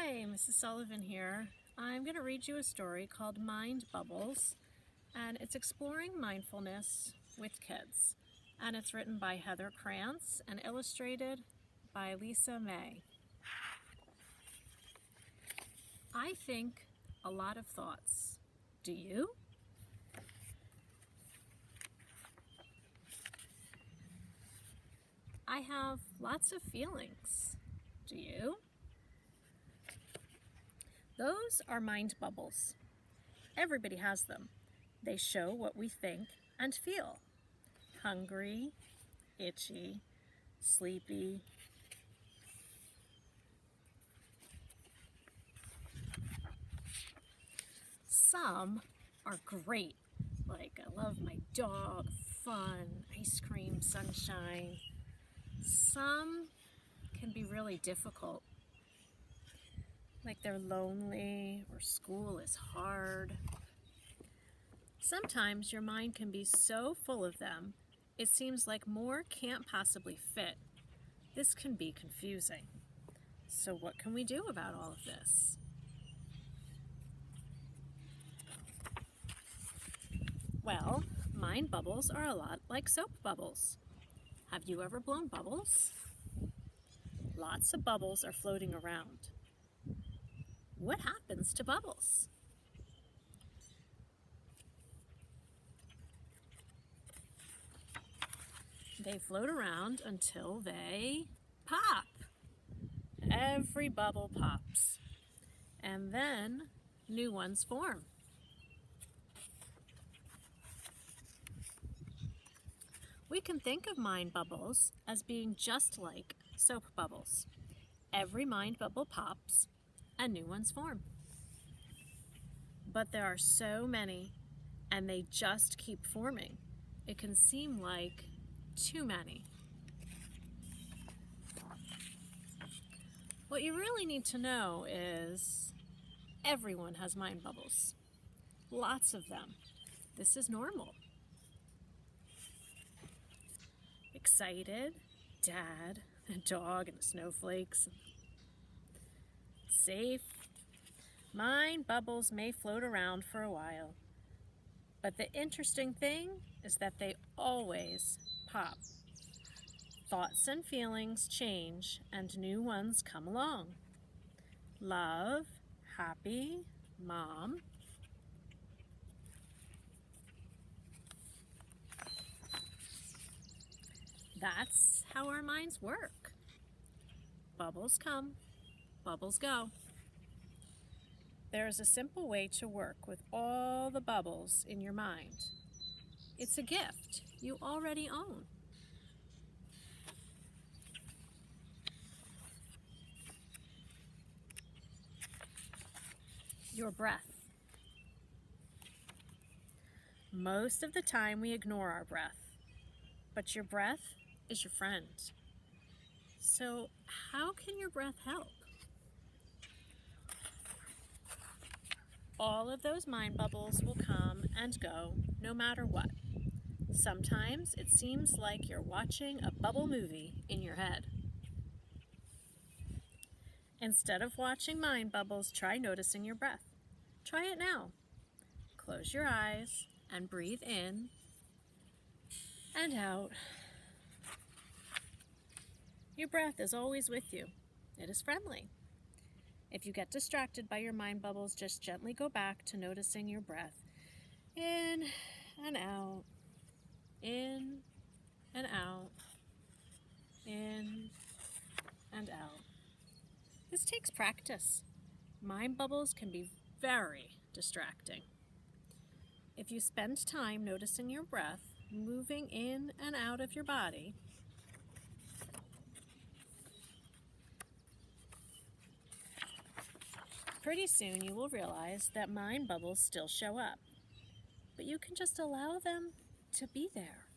Hi, Mrs Sullivan here. I'm going to read you a story called Mind Bubbles, and it's exploring mindfulness with kids. And it's written by Heather Krantz and illustrated by Lisa May. I think a lot of thoughts. Do you? I have lots of feelings. Do you? Those are mind bubbles. Everybody has them. They show what we think and feel. Hungry, itchy, sleepy. Some are great, like I love my dog, fun, ice cream, sunshine. Some can be really difficult, like they're lonely or school is hard. Sometimes your mind can be so full of them, it seems like more can't possibly fit. This can be confusing. So what can we do about all of this? Well, mind bubbles are a lot like soap bubbles. Have you ever blown bubbles? Lots of bubbles are floating around. What happens to bubbles? They float around until they pop. Every bubble pops. And then new ones form. We can think of mind bubbles as being just like soap bubbles. Every mind bubble pops and new ones form. But there are so many and they just keep forming. It can seem like too many. What you really need to know is everyone has mind bubbles. Lots of them. This is normal. Excited, dad, a dog, and snowflakes. Safe. Mind bubbles may float around for a while, but the interesting thing is that they always pop. Thoughts and feelings change and new ones come along. Love, happy, mom. That's how our minds work. Bubbles come, bubbles go. There is a simple way to work with all the bubbles in your mind. It's a gift you already own. Your breath. Most of the time we ignore our breath, but your breath is your friend. So how can your breath help? All of those mind bubbles will come and go no matter what. Sometimes it seems like you're watching a bubble movie in your head. Instead of watching mind bubbles, try noticing your breath. Try it now. Close your eyes and breathe in and out. Your breath is always with you. It is friendly. If you get distracted by your mind bubbles, just gently go back to noticing your breath. In and out. In and out. In and out. This takes practice. Mind bubbles can be very distracting. If you spend time noticing your breath, moving in and out of your body, pretty soon you will realize that mind bubbles still show up, but you can just allow them to be there.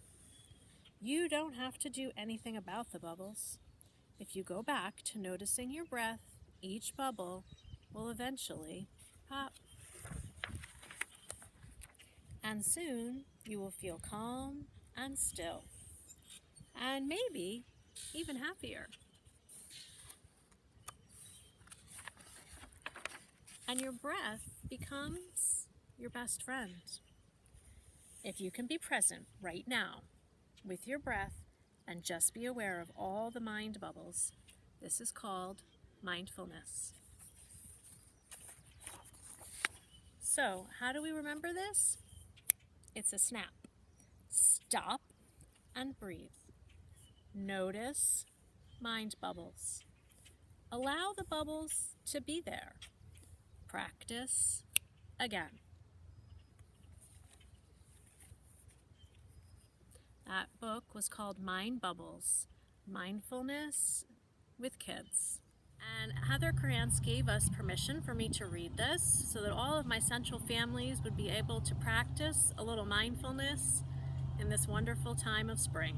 You don't have to do anything about the bubbles. If you go back to noticing your breath, each bubble will eventually pop. And soon you will feel calm and still, and maybe even happier. and your breath becomes your best friend. If you can be present right now with your breath and just be aware of all the mind bubbles, this is called mindfulness. So, how do we remember this? It's a snap. Stop and breathe. Notice mind bubbles. Allow the bubbles to be there. Practice again. That book was called Mind Bubbles, Mindfulness with Kids. And Heather Krantz gave us permission for me to read this so that all of my central families would be able to practice a little mindfulness in this wonderful time of spring.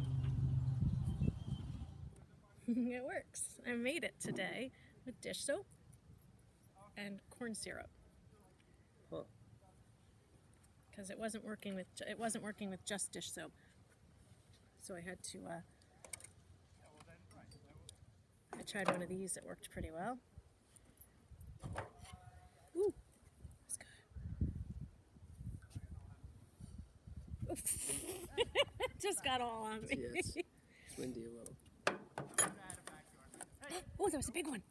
It works. I made it today with dish soap and corn syrup. Because it wasn't working with just dish soap. So I had to I tried one of these. It worked pretty well. Ooh, that's good. Just got all on me. Yes. It's windy a little. Oh, that was a big one.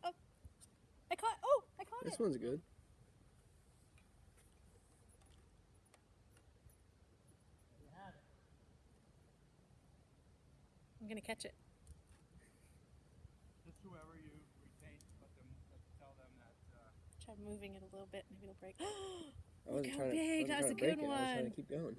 Oh, I caught it. This one's good. I'm gonna catch it. Just whoever you retain, tell them that. Try moving it a little bit. Maybe it'll break. I wasn't Look how trying big. to, That was a break good it. I was trying one. to keep going.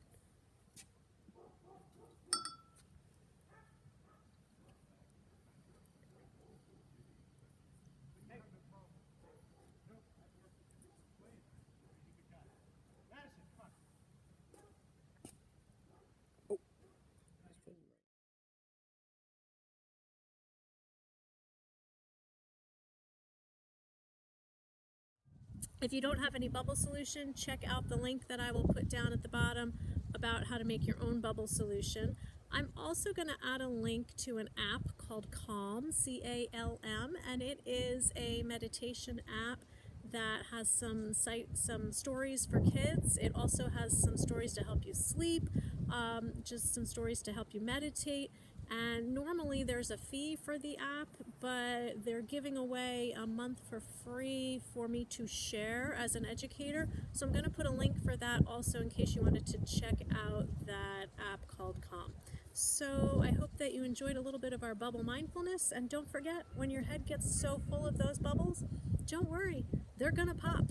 If you don't have any bubble solution, check out the link that I will put down at the bottom about how to make your own bubble solution. I'm also going to add a link to an app called Calm, C-A-L-M, and it is a meditation app that has some stories for kids. It also has some stories to help you sleep, just some stories to help you meditate. And normally there's a fee for the app, but they're giving away a month for free for me to share as an educator. So I'm going to put a link for that also in case you wanted to check out that app called Calm. So I hope that you enjoyed a little bit of our bubble mindfulness. And don't forget, when your head gets so full of those bubbles, don't worry, they're going to pop.